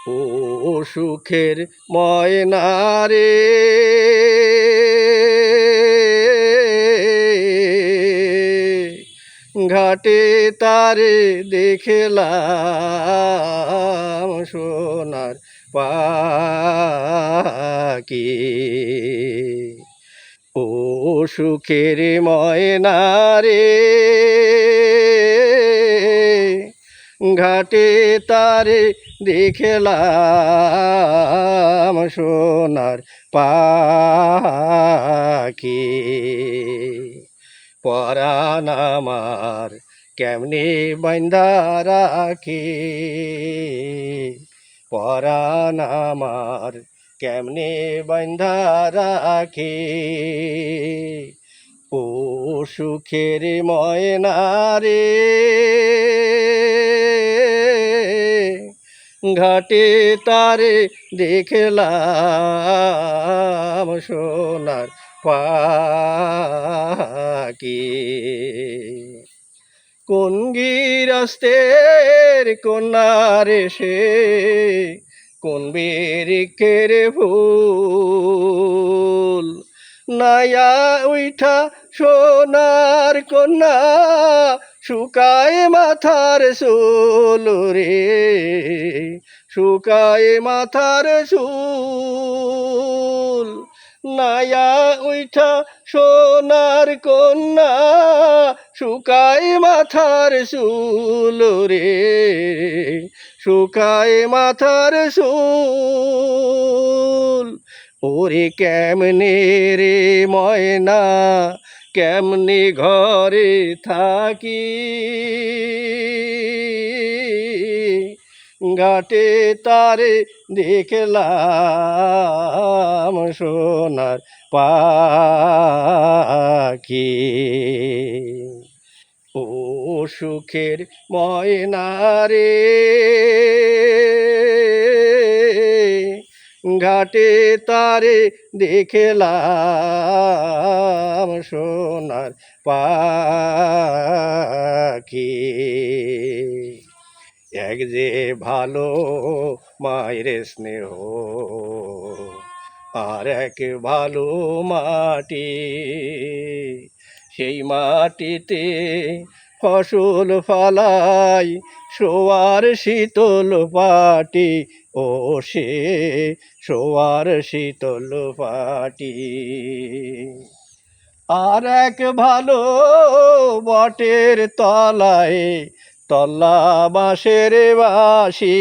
ও সুখের ময়না রে, ঘাটে তারে দেখলাম সোনার পাখি। ও সুখের ময়না রে, ঘাটে তারে দেখলাম সোনার পাখি। পরাণ আমার কেমনে বাঁধা রাখি, পরাণ আমার কেমনে বাঁধা রাখি। ও সুখের ময়না রে, ঘাটে তারে দেখলাম সোনার পাখি। কোন গিরস্তের কন্যারে সে, কোন বৃক্ষের ফুল, নায়া উঠা সোনার কন্যা, শুকায় মাথার চুল রে, শুকায় মাথার চুল। নায়া উঠা সোনার কন্যা, শুকায় মাথার চুল রে, শুকায় মাথার চুল। ওরে কেমনে রে ময়না, কেমনে ঘরে থাকি, ঘাটে তারে দেখলাম সোনার পাখি। ও সুখের ময়না রে, ঘাটে তারে দেখলাম সোনার পাখি। এক যে ভালো মায়ের স্নেহ, আর এক ভালো মাটি, সেই মাটিতে ফসল ফলাই শোয়ার শীতল পাটি। ও সে শোয়ার শীতল পাটি। আর এক ভালো বটের তলায় তল্লা বাঁশের বাঁশি,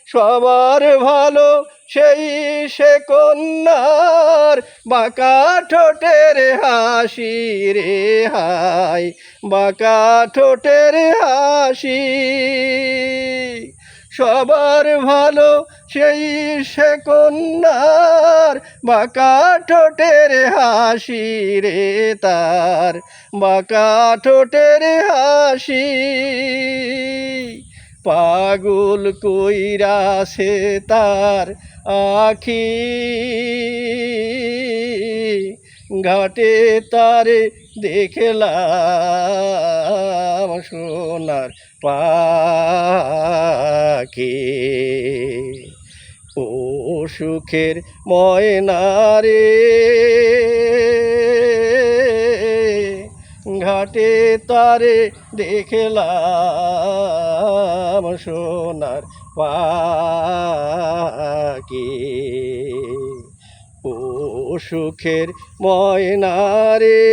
সবার ভালো সেই সে কন্যার বাঁকা ঠোঁটের হাসি রে, হাই বাঁকা ঠোঁটের হাসি। সবার ভালো সেই সে কন্যার বাঁকা ঠোঁটের হাসি রে, তার বাঁকা ঠোঁটের হাসি। পাগল কইরাছে তার আখি, ঘাটে তারে দেখলাম সোনার পাখি। ও সুখের ময়না রে, ঘাটে তারে দেখলাম সোনার পাখি। ও সুখের ময়না রে।